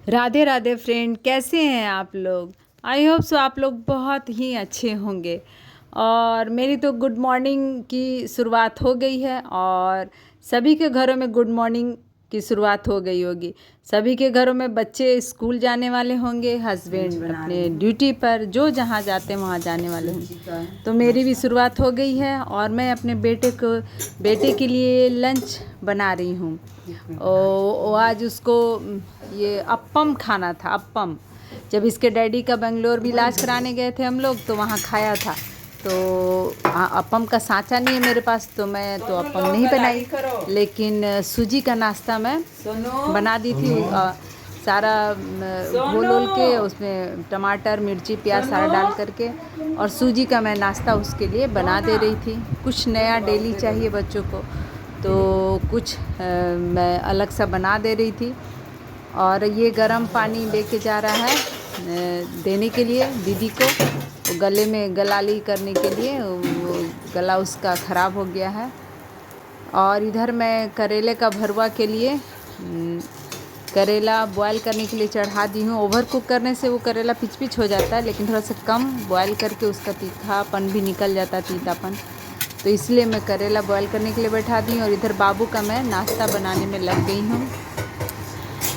Radhe Radhe friend, कैसे हैं आप लोग। आई होप सो आप लोग बहुत ही अच्छे होंगे। और मेरी तो गुड मॉर्निंग की शुरुआत हो गई है और सभी के घरों में गुड मॉर्निंग की शुरुआत हो गई होगी। सभी के घरों में बच्चे स्कूल जाने वाले होंगे, हस्बैंड अपने ड्यूटी पर जो जहाँ जाते हैं वहाँ जाने वाले होंगे। तो मेरी भी शुरुआत हो गई है और मैं अपने बेटे के लिए लंच बना रही हूँ। आज उसको ये अप्पम खाना था। अप्पम जब इसके डैडी का बेंगलोर भी इलाज कराने गए थे हम लोग, तो वहाँ खाया था। तो अप्पम का सांचा नहीं है मेरे पास, तो मैं तो अप्पम नहीं बनाई, लेकिन सूजी का नाश्ता मैं बना दी थी। सारा घोल ओल के उसमें टमाटर मिर्ची प्याज सारा डाल करके, और सूजी का मैं नाश्ता उसके लिए बना दे रही थी। कुछ नया डेली चाहिए बच्चों को, तो कुछ मैं अलग सा बना दे रही थी। और ये गर्म पानी लेके जा रहा है देने के लिए दीदी को, गले में गलाली करने के लिए। वो गला उसका ख़राब हो गया है। और इधर मैं करेले का भरवा के लिए करेला बॉयल करने के लिए चढ़ा दी हूँ। ओवर कुक करने से वो करेला पिच पिच हो जाता है, लेकिन थोड़ा सा कम बॉयल करके उसका तीखापन भी निकल जाता है, तीतापन। तो इसलिए मैं करेला बॉयल करने के लिए बैठा दी हूँ। और इधर बाबू का मैं नाश्ता बनाने में लग गई हूँ।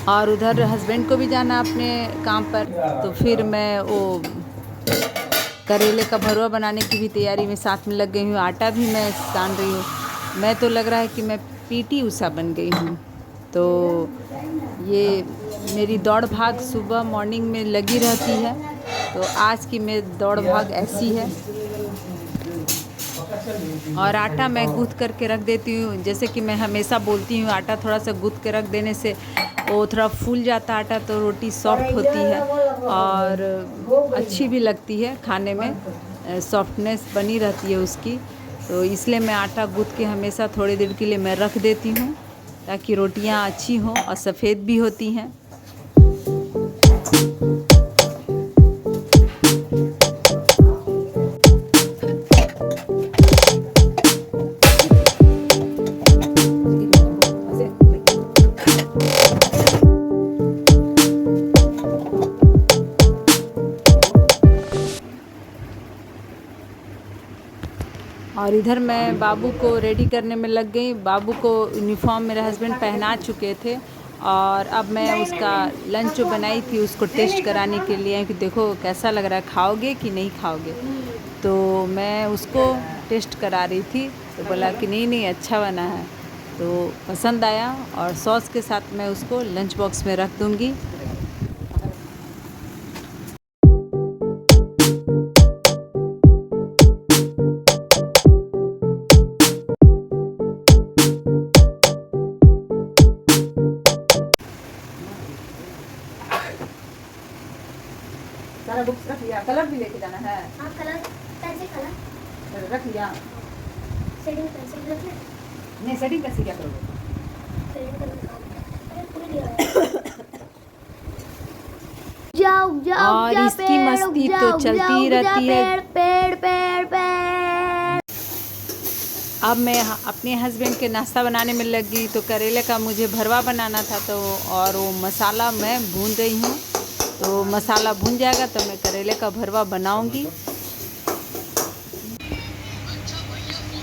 और उधर हस्बैंड को भी जाना अपने काम पर, तो फिर मैं वो करेले का भरवा बनाने की भी तैयारी में साथ में लग गई हूँ। आटा भी मैं सान रही हूँ। मैं तो लग रहा है कि मैं पीटी उषा बन गई हूँ। तो ये मेरी दौड़ भाग सुबह मॉर्निंग में लगी रहती है। तो आज की मेरी दौड़ भाग ऐसी है। और आटा मैं गूँथ करके रख देती हूँ। जैसे कि मैं हमेशा बोलती हूँ, आटा थोड़ा सा गूँथ के रख देने से वो थोड़ा फूल जाता आटा, तो रोटी सॉफ्ट होती है और अच्छी भी लगती है खाने में, सॉफ्टनेस बनी रहती है उसकी। तो इसलिए मैं आटा गूँथ के हमेशा थोड़ी देर के लिए मैं रख देती हूँ, ताकि रोटियाँ अच्छी हों और सफ़ेद भी होती हैं। और इधर मैं बाबू को रेडी करने में लग गई। बाबू को यूनिफॉर्म मेरे हस्बैंड पहना चुके थे, और अब मैं उसका लंच जो बनाई थी उसको टेस्ट कराने के लिए कि देखो कैसा लग रहा है, खाओगे कि नहीं खाओगे। तो मैं उसको टेस्ट करा रही थी, तो बोला कि नहीं नहीं अच्छा बना है। तो पसंद आया और सॉस के साथ मैं उसको लंच बॉक्स में रख दूँगी। सारा बुक्स रख लिया, कलर भी लेके जाना है। हाँ कलर, पेंसिल कलर रख लिया। शेडिंग पेंसिल रख ले। नहीं सेटिंग कैसे क्या करोगे? शेडिंग करने अरे पूरी लिया जाओ जाओ और इसकी मस्ती तो चलती ही रहती है। पेड़ पेड़ पेड़। अब मैं अपने हस्बैंड के नाश्ता बनाने में लगी, तो करेले का मुझे भरवा बनाना था, तो और वो मसाला मैं भून रही हूँ। तो मसाला भून जाएगा तो मैं करेले का भरवा बनाऊंगी।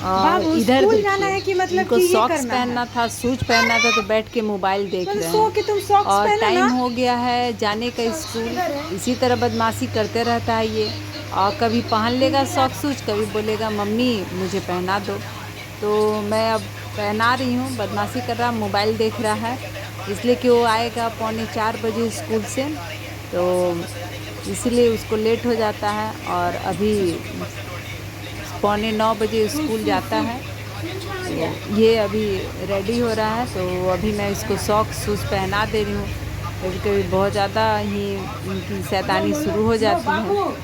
और इधर जाना है कि मतलब इनको कि ये सॉक्स करना पहनना था, शूज पहनना था, तो बैठ के मोबाइल देख रहे सो के हैं। तुम सॉक्स और पहनो टाइम ना। हो गया है जाने का स्कूल। इसी तरह बदमाशी करते रहता है ये, और कभी पहन लेगा सॉक्स शूज, कभी बोलेगा मम्मी मुझे पहना दो। तो मैं अब पहना रही हूँ। बदमाशी कर रहा, मोबाइल देख रहा है, इसलिए कि वो आएगा 3:45 स्कूल से, तो इसलिए उसको लेट हो जाता है। और अभी 8:45 स्कूल जाता है। तो ये अभी रेडी हो रहा है, तो अभी मैं इसको सॉक्स शूज़ पहना दे रही हूँ। कभी कभी बहुत ज़्यादा ही इनकी शैतानी शुरू हो जाती है।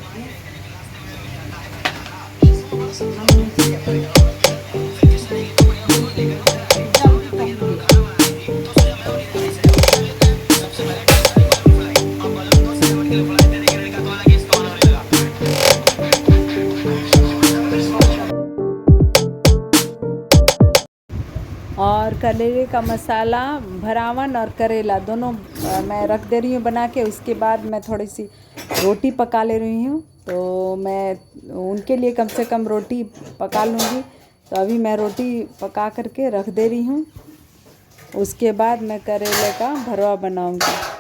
और करेले का मसाला, भरावन और करेला दोनों मैं रख दे रही हूँ बना के। उसके बाद मैं थोड़ी सी रोटी पका ले रही हूँ, तो मैं उनके लिए कम से कम रोटी पका लूँगी। तो अभी मैं रोटी पका करके रख दे रही हूँ। उसके बाद मैं करेले का भरवा बनाऊँगी।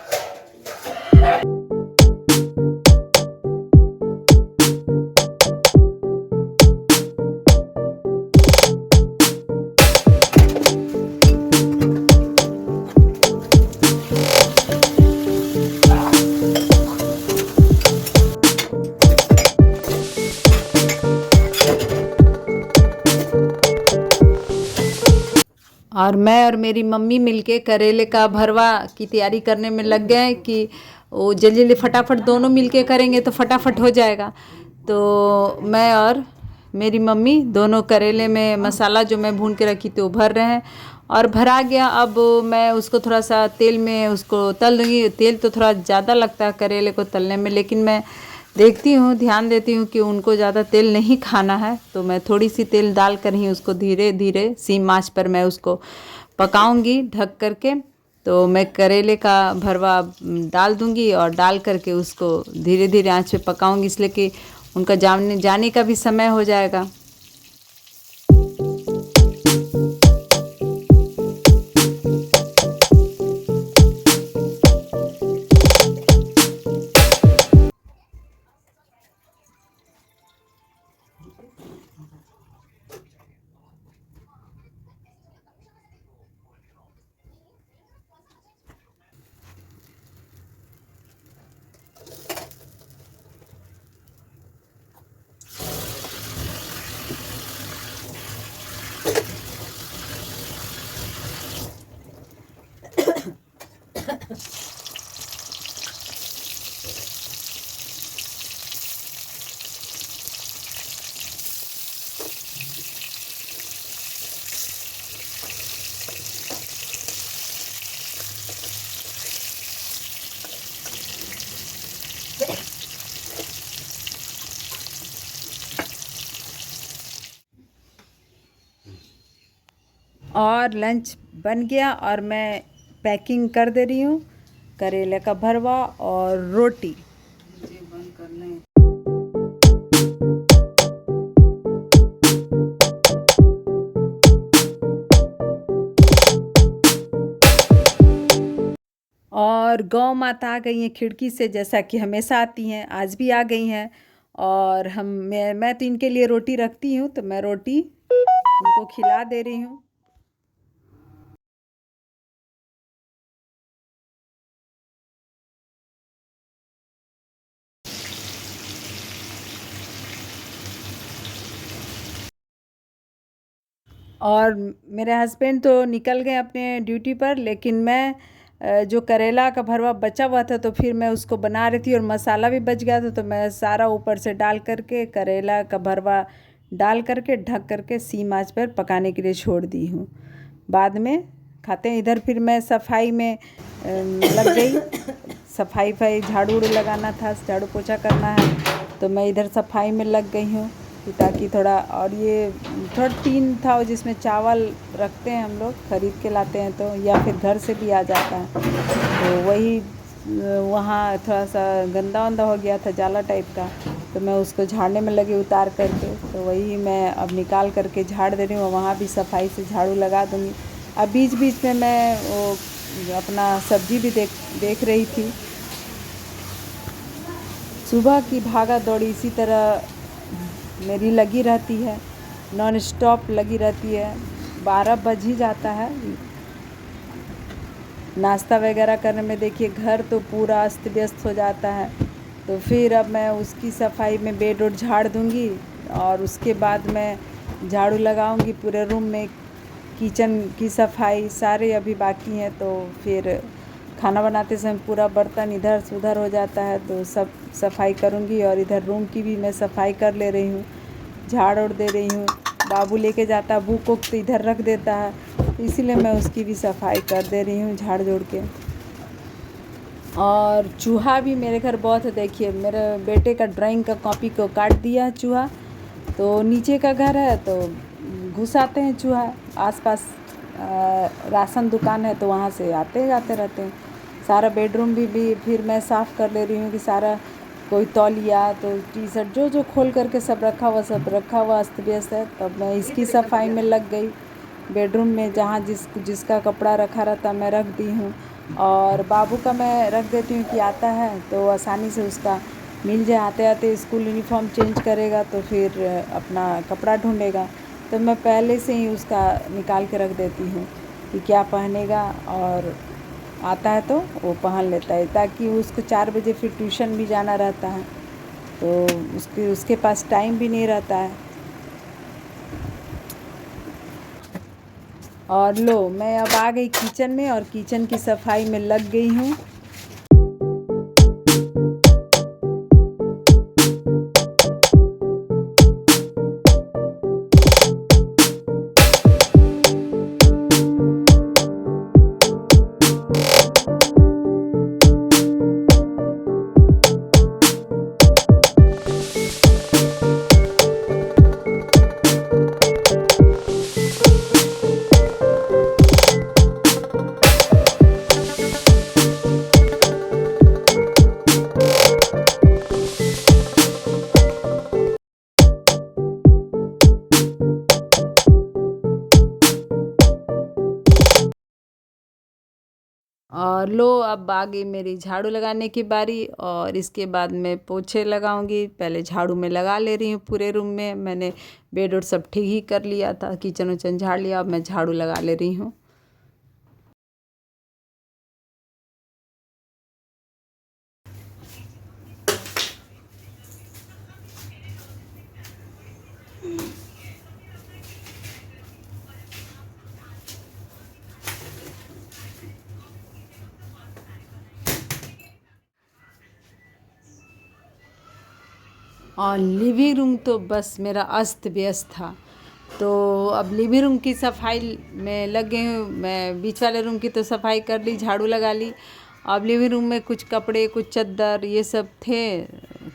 और मैं और मेरी मम्मी मिलके करेले का भरवा की तैयारी करने में लग गए कि वो जल्दी जल्दी फटाफट दोनों मिलके करेंगे तो फटाफट हो जाएगा। तो मैं और मेरी मम्मी दोनों करेले में मसाला जो मैं भून के रखी थी वो भर रहे हैं और भरा गया। अब मैं उसको थोड़ा सा तेल में उसको तल दूँगी। तेल तो थोड़ा ज़्यादा लगता है करेले को तलने में, लेकिन मैं देखती हूँ, ध्यान देती हूँ कि उनको ज़्यादा तेल नहीं खाना है, तो मैं थोड़ी सी तेल डाल कर ही उसको धीरे धीरे सीम आंच पर मैं उसको पकाऊंगी ढक करके। तो मैं करेले का भरवा डाल दूंगी और डाल करके उसको धीरे धीरे आंच पे पकाऊंगी, इसलिए कि उनका जाने का भी समय हो जाएगा। और लंच बन गया और मैं पैकिंग कर दे रही हूँ करेले का भरवा और रोटी। और गौ माता आ गई हैं खिड़की से, जैसा कि हमेशा आती हैं, आज भी आ गई हैं। और मैं तो इनके लिए रोटी रखती हूँ, तो मैं रोटी उनको खिला दे रही हूँ। और मेरे हस्बैंड तो निकल गए अपने ड्यूटी पर, लेकिन मैं जो करेला का भरवा बचा हुआ था तो फिर मैं उसको बना रही थी और मसाला भी बच गया था, तो मैं सारा ऊपर से डाल करके करेला का भरवा डाल करके ढक करके सीम आंच पर पकाने के लिए छोड़ दी हूँ। बाद में खाते हैं। इधर फिर मैं सफाई में लग गई। सफाई झाड़ू लगाना था, झाड़ू पोछा करना है, तो मैं इधर सफाई में लग गई हूँ ताकि थोड़ा। और ये थोड़ा टीन था जिसमें चावल रखते हैं हम लोग, ख़रीद के लाते हैं तो, या फिर घर से भी आ जाता है, तो वही वहाँ थोड़ा सा गंदा वंदा हो गया था, जाला टाइप का, तो मैं उसको झाड़ने में लगी उतार करके। तो वही मैं अब निकाल करके झाड़ दे रही हूँ। वहाँ भी सफाई से झाड़ू लगा दूँगी। अब बीच बीच में मैं वो अपना सब्जी भी देख रही थी। सुबह की भागा दौड़ी इसी तरह मेरी लगी रहती है, नॉन स्टॉप लगी रहती है। 12 बज ही जाता है नाश्ता वगैरह करने में। देखिए घर तो पूरा अस्त व्यस्त हो जाता है, तो फिर अब मैं उसकी सफाई में बेड उड झाड़ दूँगी और उसके बाद मैं झाड़ू लगाऊँगी पूरे रूम में। किचन की सफाई सारे अभी बाकी हैं, तो फिर खाना बनाते समय पूरा बर्तन इधर से उधर हो जाता है, तो सब सफाई करूँगी। और इधर रूम की भी मैं सफाई कर ले रही हूँ, झाड़ उड़ दे रही हूँ। बाबू लेके जाता है बुक तो इधर रख देता है, इसीलिए मैं उसकी भी सफाई कर दे रही हूँ झाड़ जोड़ के। और चूहा भी मेरे घर बहुत है। देखिए मेरे बेटे का ड्राइंग का कॉपी को काट दिया चूहा, तो नीचे का घर है तो घुस आते हैं चूहा आसपास राशन दुकान है तो वहाँ से आते जाते रहते हैं। सारा बेडरूम भी फिर मैं साफ़ कर ले रही हूँ कि सारा कोई तौलिया तो टी शर्ट जो जो खोल करके सब रखा हुआ अस्त व्यस्त है। तब मैं इसकी सफाई में लग गई। बेडरूम में जहाँ जिसका कपड़ा रखा रहता मैं रख दी हूँ, और बाबू का मैं रख देती हूँ कि आता है तो आसानी से उसका मिल जाए। आते आते स्कूल यूनिफॉर्म चेंज करेगा तो फिर अपना कपड़ा ढूंढेगा, तो मैं पहले से ही उसका निकाल के रख देती हूँ कि क्या पहनेगा, और आता है तो वो पहन लेता है, ताकि उसको 4 बजे फिर ट्यूशन भी जाना रहता है तो उसके पास टाइम भी नहीं रहता है। और लो मैं अब आ गई किचन में और किचन की सफाई में लग गई हूँ। और लो अब आ गई मेरी झाड़ू लगाने की बारी, और इसके बाद मैं पोछे लगाऊंगी। पहले झाड़ू में लगा ले रही हूँ पूरे रूम में। मैंने बेड और सब ठीक ही कर लिया था, किचन उचन झाड़ लिया, अब मैं झाड़ू लगा ले रही हूँ। और लिविंग रूम तो बस मेरा अस्त व्यस्त था, तो अब लिविंग रूम की सफाई में लग गई हूँ। मैं बीच वाले रूम की तो सफाई कर ली, झाड़ू लगा ली। अब लिविंग रूम में कुछ कपड़े, कुछ चादर ये सब थे,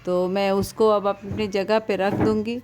तो मैं उसको अब अपनी जगह पे रख दूँगी।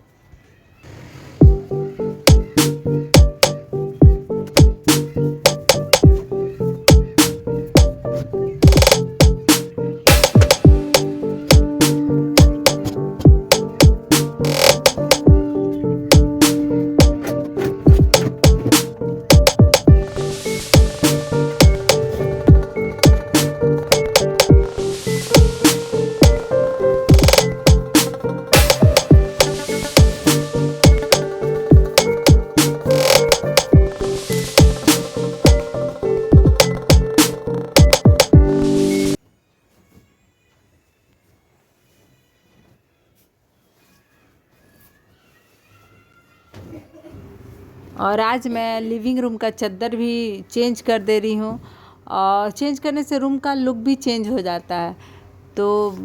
और आज मैं लिविंग रूम का चादर भी चेंज कर दे रही हूँ, और चेंज करने से रूम का लुक भी चेंज हो जाता है, तो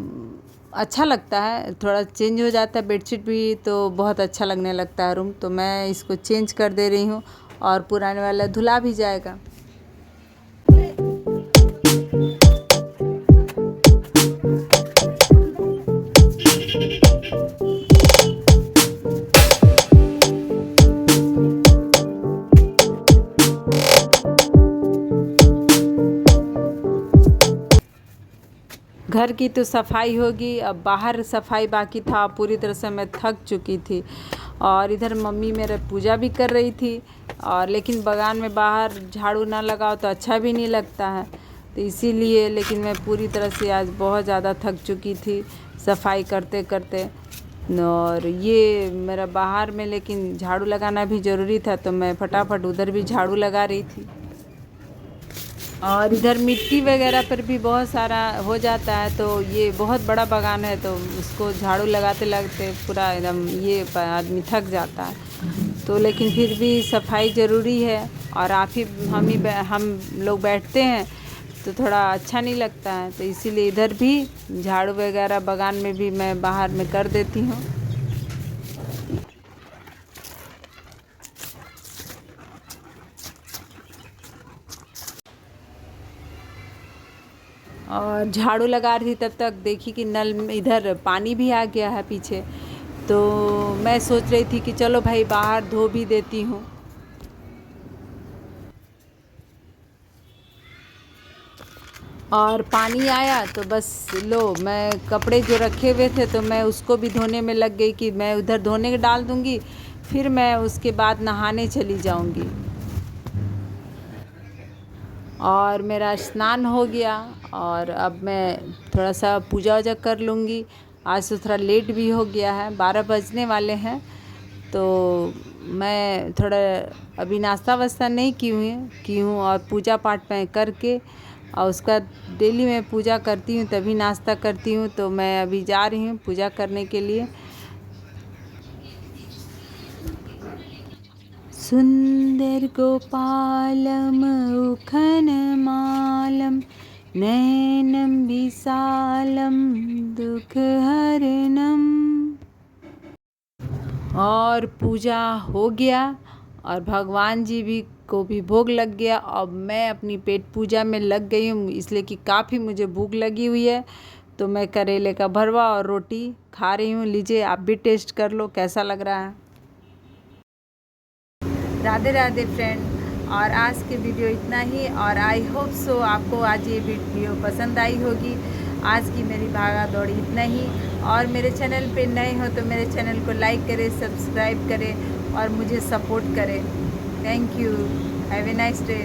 अच्छा लगता है। थोड़ा चेंज हो जाता है, बेडशीट भी तो बहुत अच्छा लगने लगता है रूम। तो मैं इसको चेंज कर दे रही हूँ, और पुराने वाला धुला भी जाएगा। घर की तो सफाई होगी, अब बाहर सफाई बाकी था। पूरी तरह से मैं थक चुकी थी, और इधर मम्मी मेरे पूजा भी कर रही थी, और लेकिन बगान में बाहर झाड़ू ना लगाओ तो अच्छा भी नहीं लगता है, तो इसीलिए लेकिन मैं पूरी तरह से आज बहुत ज़्यादा थक चुकी थी सफाई करते करते। और ये मेरा बाहर में लेकिन झाड़ू लगाना भी ज़रूरी था, तो मैं फटाफट उधर भी झाड़ू लगा रही थी। और इधर मिट्टी वगैरह पर भी बहुत सारा हो जाता है, तो ये बहुत बड़ा बागान है, तो उसको झाड़ू लगाते लगाते पूरा एकदम ये आदमी थक जाता है। तो लेकिन फिर भी सफाई ज़रूरी है, और हम लोग बैठते हैं तो थोड़ा अच्छा नहीं लगता है, तो इसीलिए इधर भी झाड़ू वगैरह बागान में भी मैं बाहर में कर देती हूँ। और झाड़ू लगा रही थी तब तक देखी कि नल में इधर पानी भी आ गया है पीछे, तो मैं सोच रही थी कि चलो भाई बाहर धो भी देती हूँ। और पानी आया तो बस लो, मैं कपड़े जो रखे हुए थे तो मैं उसको भी धोने में लग गई कि मैं उधर धोने डाल दूँगी, फिर मैं उसके बाद नहाने चली जाऊँगी। और मेरा स्नान हो गया और अब मैं थोड़ा सा पूजा वूजा कर लूँगी। आज तो थोड़ा लेट भी हो गया है, 12 बजने वाले हैं, तो मैं थोड़ा अभी नाश्ता वास्ता नहीं की हूँ और पूजा पाठ मैं करके और उसका डेली मैं पूजा करती हूँ तभी नाश्ता करती हूँ। तो मैं अभी जा रही हूँ पूजा करने के लिए। सुंदर गोपालम उखनमालं नयनं विशालं दुःखहरणम्। और पूजा हो गया और भगवान जी भी को भी भोग लग गया। अब मैं अपनी पेट पूजा में लग गई हूँ, इसलिए कि काफ़ी मुझे भूख लगी हुई है। तो मैं करेले का भरवा और रोटी खा रही हूँ। लीजिए आप भी टेस्ट कर लो कैसा लग रहा है। राधे राधे फ्रेंड, और आज के वीडियो इतना ही। और आई होप सो आपको आज ये वीडियो पसंद आई होगी। आज की मेरी भागा दौड़ी इतना ही। और मेरे चैनल पे नए हो तो मेरे चैनल को लाइक करें, सब्सक्राइब करें और मुझे सपोर्ट करें। Thank you. Have a nice day.